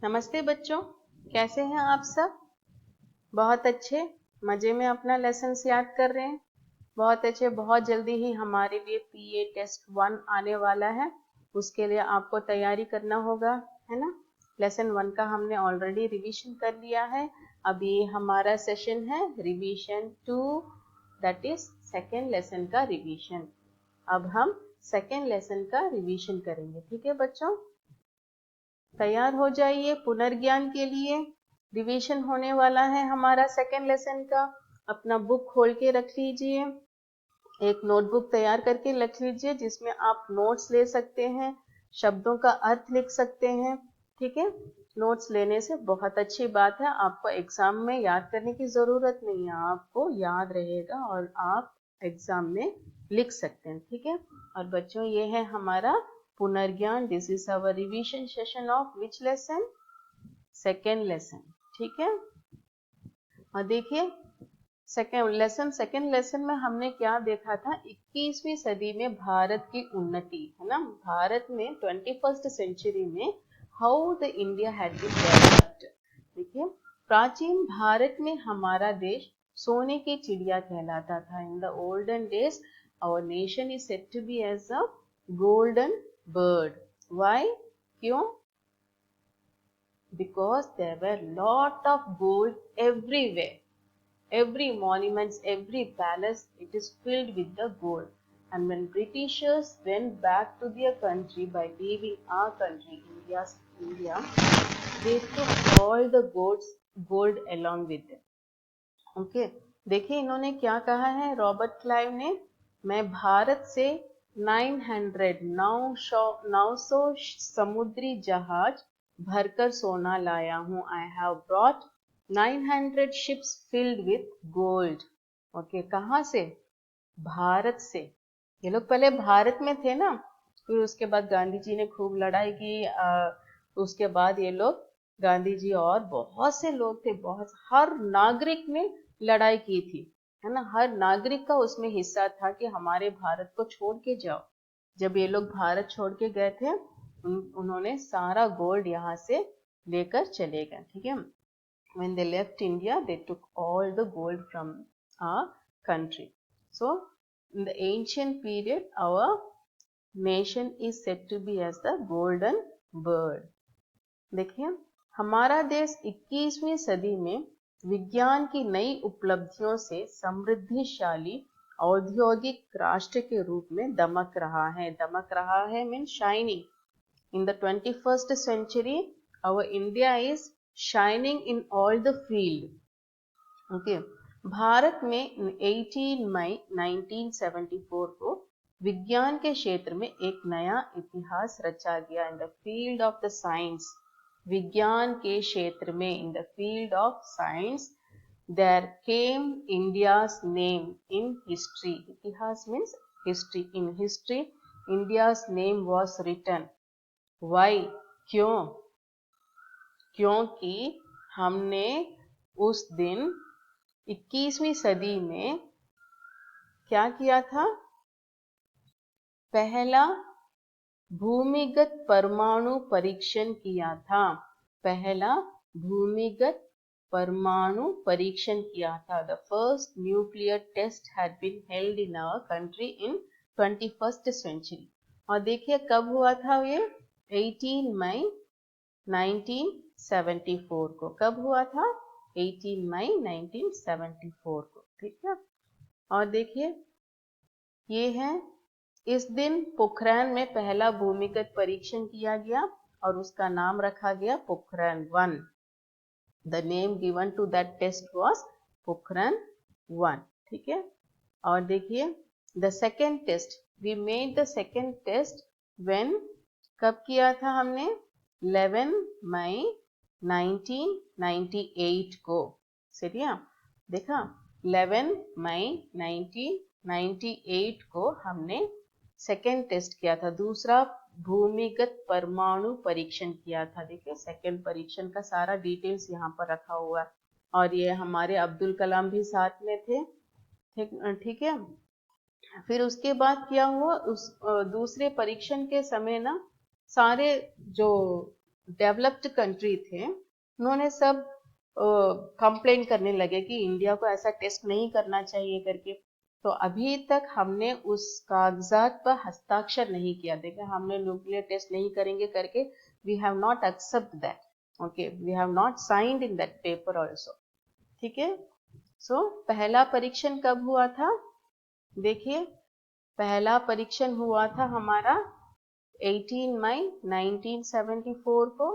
नमस्ते बच्चों, कैसे हैं आप सब? बहुत अच्छे, मजे में अपना लेसन याद कर रहे हैं। बहुत अच्छे। बहुत जल्दी ही हमारे लिए पीए टेस्ट 1 आने वाला है। उसके लिए आपको तैयारी करना होगा, है ना? लेसन 1 का हमने ऑलरेडी रिवीजन कर लिया है। अभी हमारा सेशन है revision 2, that is second lesson का रिवीजन। अब हम सेकेंड लेसन का रिवीजन करेंगे, ठीक है बच्चों? तैयार हो जाइए पुनर्ज्ञान के लिए। रिवीजन होने वाला है हमारा सेकेंड लेसन का। अपना बुक खोल के रख लीजिए, एक नोटबुक तैयार करके रख लीजिए जिसमें आप नोट्स ले सकते हैं, शब्दों का अर्थ लिख सकते हैं। ठीक है, नोट्स लेने से बहुत अच्छी बात है, आपको एग्जाम में याद करने की जरूरत नहीं है, आपको याद रहेगा और आप एग्जाम में लिख सकते हैं। ठीक है, और बच्चों ये है हमारा पुनर्ज्ञान। This is our revision session of which lesson? Second lesson. ठीक है, और देखिए सेकेंड लेसन में हमने क्या देखा था? 21वीं सदी में भारत की उन्नति, है ना? भारत में 21st सेंचुरी में how the India had been developed. देखिए, प्राचीन भारत में हमारा देश सोने की चिड़िया कहलाता था। In the olden days our nation is said to be as a golden bird. Why? क्यों? Because there were lot of gold everywhere. Every monuments, every palace, it is filled with the gold. And when Britishers went back to their country by leaving our country, India, they took all the gold along with them. Okay, देखिए इन्होंने क्या कहा है Robert Clive ने? मैं भारत से 900 समुद्री जहाज भरकर सोना लाया हूँ। I have brought 900 ships filled with gold. Okay, कहाँ से? भारत से। ये लोग पहले भारत में थे ना, फिर उसके बाद गांधी जी ने खूब लड़ाई की। उसके बाद ये लोग, गांधी जी और बहुत से लोग थे, बहुत, हर नागरिक ने लड़ाई की थी, है ना? हर नागरिक का उसमें हिस्सा था कि हमारे भारत को छोड़ के जाओ। जब ये लोग भारत छोड़ के गए थे, उन्होंने सारा गोल्ड यहाँ से लेकर चले गए। ठीक है, when they left India, they took all the gold from our country. So in the ancient period, our nation is said to be as the golden bird. देखिए, हमारा देश 21वीं सदी में विज्ञान की नई उपलब्धियों से समृद्धिशाली औद्योगिक राष्ट्र के रूप में दमक रहा है। दमक रहा है means shining. In the 21st century, our India is shining in all the field. Okay, Bharat में 18 मई 1974 को विज्ञान के क्षेत्र में एक नया इतिहास रचा गया। In the field of the science, विज्ञान के क्षेत्र में, in the field of science, there came India's name in history. इतिहास means history. In history, India's name was written. Why? क्यों? क्योंकि हमने उस दिन 21वीं सदी में क्या किया था? पहला भूमिगत परमाणु परीक्षण किया था। पहला भूमिगत परमाणु परीक्षण किया था। The first nuclear test had been held in our country in 21st century. और देखिए कब हुआ था ये? 18 मई 1974 को। कब हुआ था? 18 मई 1974 को। ठीक है, और देखिए ये है, इस दिन पोखरान में पहला भूमिगत परीक्षण किया गया और उसका नाम रखा गया Pokhran 1। The name given to that test was Pokhran 1। ठीक है, और देखिए the second test, we made the second test when, कब किया था हमने? 11 मई 1998 को। सही, देखा, 11 मई 1998 को हमने सेकेंड टेस्ट किया था, दूसरा भूमिगत परमाणु परीक्षण किया था। देखिए सेकेंड परीक्षण का सारा डिटेल्स यहाँ पर रखा हुआ है, और ये हमारे अब्दुल कलाम भी साथ में थे। ठीक है, फिर उसके बाद क्या हुआ? उस दूसरे परीक्षण के समय ना, सारे जो डेवलप्ड कंट्री थे, उन्होंने सब कंप्लेन करने लगे कि इंडिया को ऐसा टेस्ट नहीं करना चाहिए करके। तो अभी तक हमने उस कागजात पर हस्ताक्षर नहीं किया। देखा, हमने न्यूक्लियर टेस्ट नहीं करेंगे करके, we have not accept that, okay, we have not signed in that paper also. ठीक है। सो पहला परीक्षण कब हुआ था? देखिए, पहला परीक्षण हुआ था हमारा 18 मई 1974 को,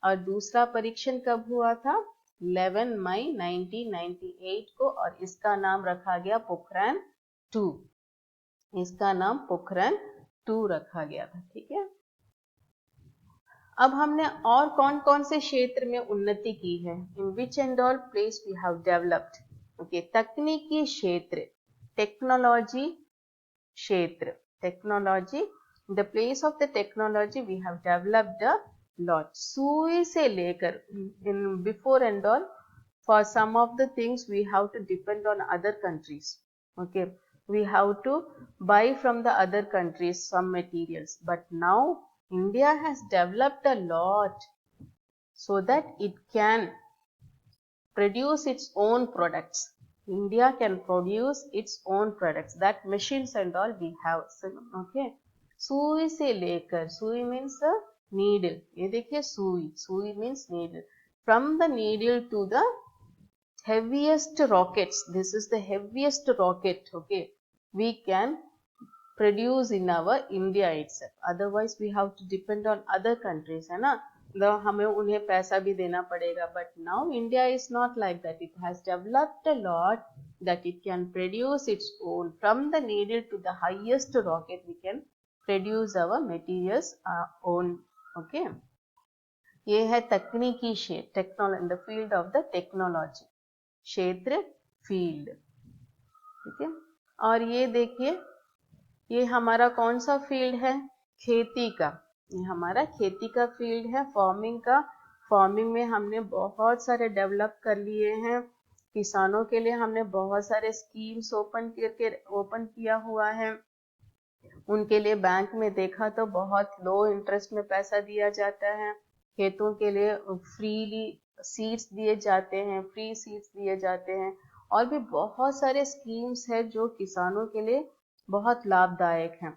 और दूसरा परीक्षण कब हुआ था? 11 मई 1998 को, और इसका नाम रखा गया पोखरान 2। इसका नाम पोखरान 2 रखा गया था। ठीक है। अब हमने और कौन कौन से क्षेत्र में उन्नति की है? In which and all place we have developed. Okay, तकनीकी क्षेत्र, टेक्नोलॉजी क्षेत्र, technology, the place of the technology we have developed a lot. सुई से लेकर, in before and all, for some of the things we have to depend on other countries. Okay, we have to buy from the other countries some materials, but now India has developed a lot so that it can produce its own products. India can produce its own products. That machines and all we have. Okay. सुई से लेकर, सुई means needle, ये देखिए सुई, सुई means needle, from the needle to the heaviest rockets. This is the heaviest rocket. Okay, we can produce in our India itself. Otherwise we have to depend on other countries, है ना, तो हमें उन्हें पैसा भी देना पड़ेगा. But now India is not like that. It has developed a lot that it can produce its own. From the needle to the highest rocket, we can produce our materials own. Okay, ये है तकनीकी क्षेत्र, technology, in the field of the technology क्षेत्र, field. ठीक है. और ये देखिए, ये हमारा कौन सा फील्ड है? खेती का. ये हमारा खेती का फील्ड है, फार्मिंग का. फार्मिंग में हमने बहुत सारे डेवलप कर लिए हैं. किसानों के लिए हमने बहुत सारे स्कीम्स ओपन किया हुआ है. उनके लिए बैंक में देखा तो बहुत लो इंटरेस्ट में पैसा दिया जाता है. खेतों के लिए फ्रीली सीड्स दिए जाते हैं, फ्री सीड्स दिए जाते हैं, और भी बहुत सारे स्कीम्स है जो किसानों के लिए बहुत लाभदायक हैं.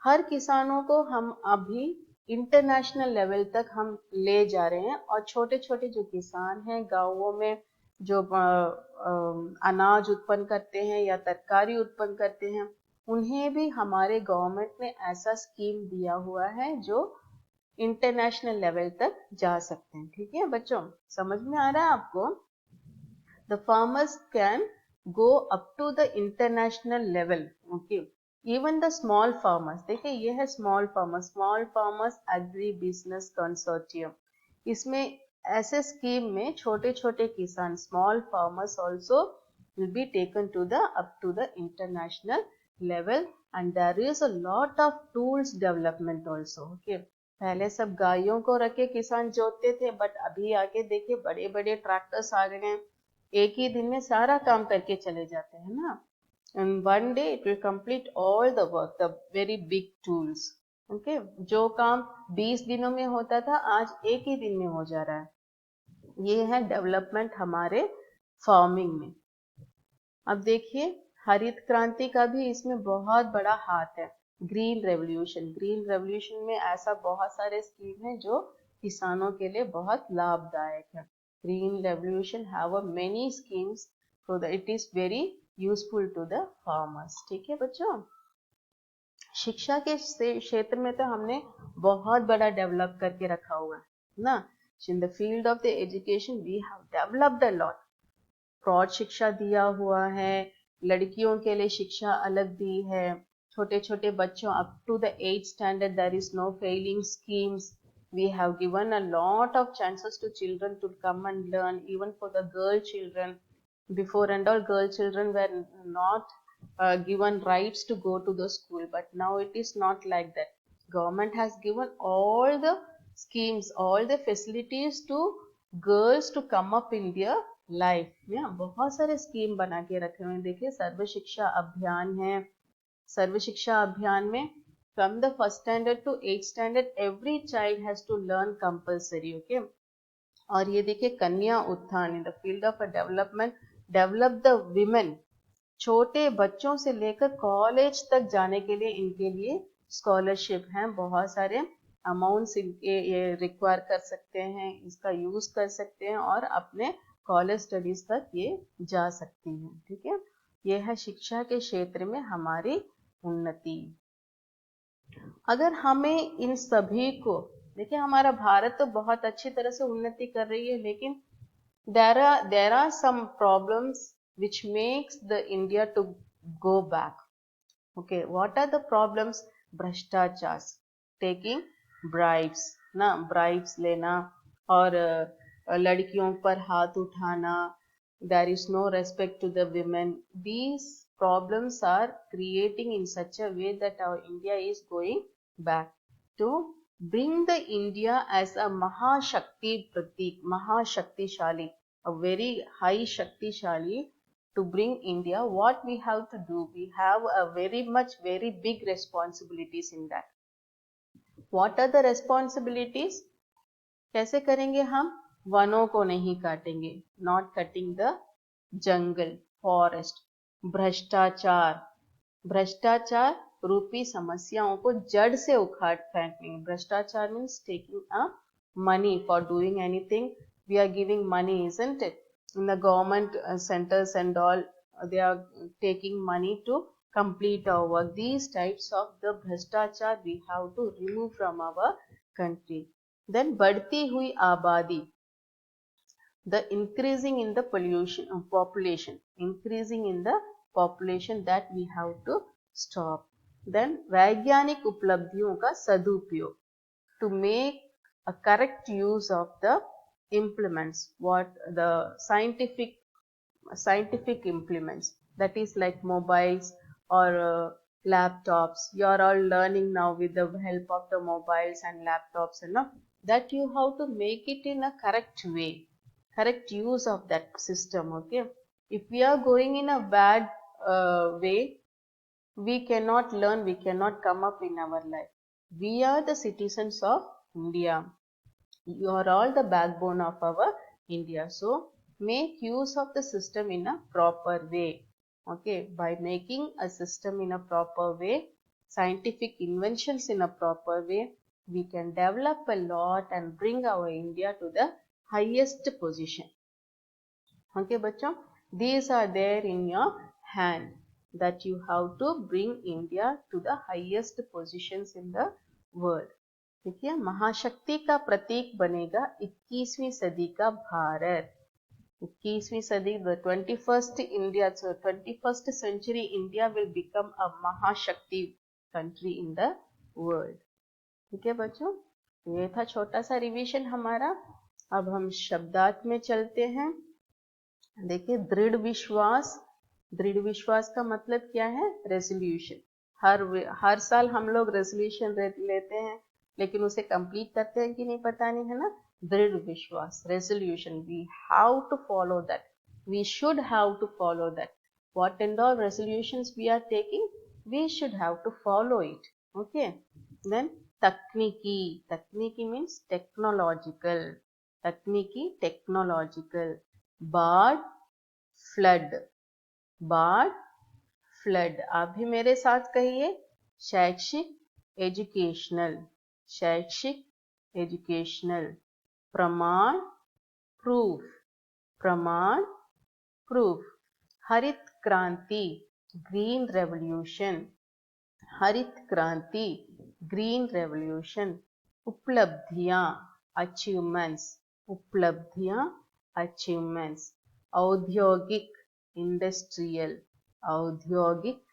हर किसानों को हम अभी इंटरनेशनल लेवल तक हम ले जा रहे हैं. और छोटे छोटे जो किसान हैं गांवों में, जो अनाज उत्पन्न करते हैं या तरकारी उत्पन्न करते हैं, उन्हें भी हमारे गवर्नमेंट ने ऐसा स्कीम दिया हुआ है जो इंटरनेशनल लेवल तक जा सकते हैं. ठीक है बच्चों, समझ में आ रहा है आपको? The farmers can go up to the international level. Okay, even the small farmers, देखिए ये है small farmers agri business consortium. इसमें ऐसे स्कीम में छोटे छोटे किसान, small farmers also will be taken to the up to the international level, and there is a lot of tools development also. Okay, पहले सब गायों को रख के किसान जोतते थे, बट अभी आके देखिए बड़े बड़े ट्रैक्टर्स आ गए हैं, एक ही दिन में सारा काम करके चले जाते हैं ना. And one day it will complete all the work, the very big tools. Okay, जो काम 20 दिनों में होता था आज एक ही दिन में हो जा रहा है. ये है डेवलपमेंट हमारे फार्मिंग में. अब देखिए, हरित क्रांति का भी इसमें बहुत बड़ा हाथ है. ग्रीन रेवोल्यूशन में ऐसा बहुत सारे स्कीम है जो किसानों के लिए बहुत लाभदायक है. Green Revolution have a many schemes so that it is very useful to the farmers. ठीक है बच्चों. शिक्षा के क्षेत्र में तो हमने बहुत बड़ा डेवलप करके रखा हुआ है ना. In the field of the education we have developed a lot. प्रौढ़ शिक्षा दिया हुआ है, लड़कियों के लिए शिक्षा अलग दी है, छोटे छोटे बच्चों up to the 8th standard there is no failing schemes. We have given a lot of chances to children to come and learn, even for the girl children. Before and all, girl children were not given rights to go to the school, but now it is not like that. Government has given all the schemes, all the facilities to girls to come up in their life. बहुत सारे scheme बना के रखे हुए हैं. देखिए, सर्व शिक्षा अभियान है. सर्व शिक्षा अभियान में From the first standard to 8th standard, every child has to learn compulsory. Okay. और ये देखिए Kanya Utthan, in the field of development, develop the women. छोटे बच्चों से लेकर कॉलेज तक जाने के लिए इनके लिए स्कॉलरशिप हैं, बहुत सारे अमाउंट्स इनके ये रिक्वायर कर सकते हैं, इसका यूज कर सकते हैं और अपने कॉलेज स्टडीज तक ये जा सकती हैं. ठीक है, ये है शिक्षा के क्षेत्र में हमारी उन्नति. अगर हमें इन सभी को देखिए, हमारा भारत तो बहुत अच्छी तरह से उन्नति कर रही है, लेकिन there are some problems which makes the India to go back. Okay, what are the problems? भ्रष्टाचार, taking bribes, ना bribes लेना, और लड़कियों पर हाथ उठाना, there is no respect to the women. These problems are creating in such a way that our India is going back. To bring the India as a Mahashakti Pratik, Mahashaktishali, a very high Shaktishali, to bring India, what we have to do? We have a very big responsibilities in that. What are the responsibilities? कैसे करेंगे हम? वनों को नहीं काटेंगे, not cutting the jungle, forest. भ्रष्टाचार, भ्रष्टाचार रूपी समस्याओं को जड़ से उखाड़ फेंकेंगे. भ्रष्टाचार means taking a money for doing anything. We are giving money, isn't it? In the government centers and all, they are taking money to complete our work. These types of the भ्रष्टाचार we have to remove from our country. Then बढ़ती हुई आबादी, the increasing in the population, increasing in the population, that we have to stop. Then वैज्ञानिक उपलब्धियों का सदुपयोग, to make a correct use of the implements, what the scientific implements, that is like mobiles or laptops. You are all learning now with the help of the mobiles and laptops and all, that you have to make it in a correct way, correct use of that system. Okay, if we are going in a bad way, we cannot learn, we cannot come up in our life. We are the citizens of India. You are all the backbone of our India. So make use of the system in a proper way. Okay, by making a system in a proper way, scientific inventions in a proper way, we can develop a lot and bring our India to the highest position. Okay, bachcho, these are there in your hand, that you have to bring India to the highest positions in the world. ठीक है, महाशक्ति का प्रतीक बनेगा 21वीं सदी का भारत. 21वीं सदी, the 21st India, so 21st century India will become a महाशक्ति country in the world. ठीक है बच्चों, ये था छोटा सा रिवीजन हमारा. अब हम शब्दार्थ में चलते हैं. देखिए, दृढ़ विश्वास, दृढ़ विश्वास का मतलब क्या है? रेजोल्यूशन. हर साल हम लोग रेजोल्यूशन लेते हैं, लेकिन उसे कंप्लीट करते हैं कि नहीं पता नहीं, है ना. दृढ़ विश्वास, resolution, we have to follow that, we should have to follow that. What and all resolutions we are taking, we should have to follow it. Okay. Then तकनीकी, तकनीकी मीन्स टेक्नोलॉजिकल, तकनीकी, टेक्नोलॉजिकल. बाढ़, फ्लड, बाढ़, flood. आप भी मेरे साथ कहिए. शैक्षिक, एजुकेशनल, शैक्षिक, एजुकेशनल. प्रमाण, प्रूफ, प्रमाण, प्रूफ. हरित क्रांति, ग्रीन रेवोल्यूशन, हरित क्रांति, ग्रीन रेवोल्यूशन. उपलब्धियां, अचीवमेंट्स, उपलब्धियां, अचीवमेंट्स. औद्योगिक, इंडस्ट्रियल, औद्योगिक,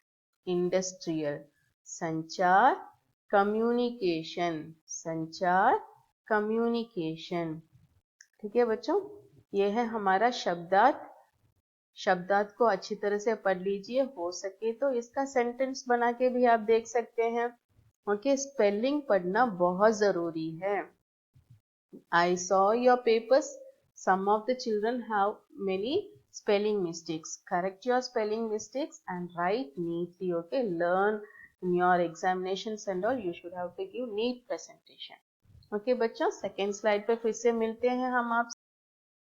इंडस्ट्रियल. संचार, कम्युनिकेशन, संचार, कम्युनिकेशन. ठीक है बच्चों, ये है हमारा शब्दार्थ. शब्दार्थ को अच्छी तरह से पढ़ लीजिए, हो सके तो इसका सेंटेंस बना के भी आप देख सकते हैं. ओके, स्पेलिंग पढ़ना बहुत जरूरी है. I saw your papers. Some of the children have many spelling mistakes. Correct your spelling mistakes and write neatly. Okay, learn in your examinations and all you should have to give neat presentation. Okay बच्चों, second slide पे फिर से मिलते हैं हम आपसे।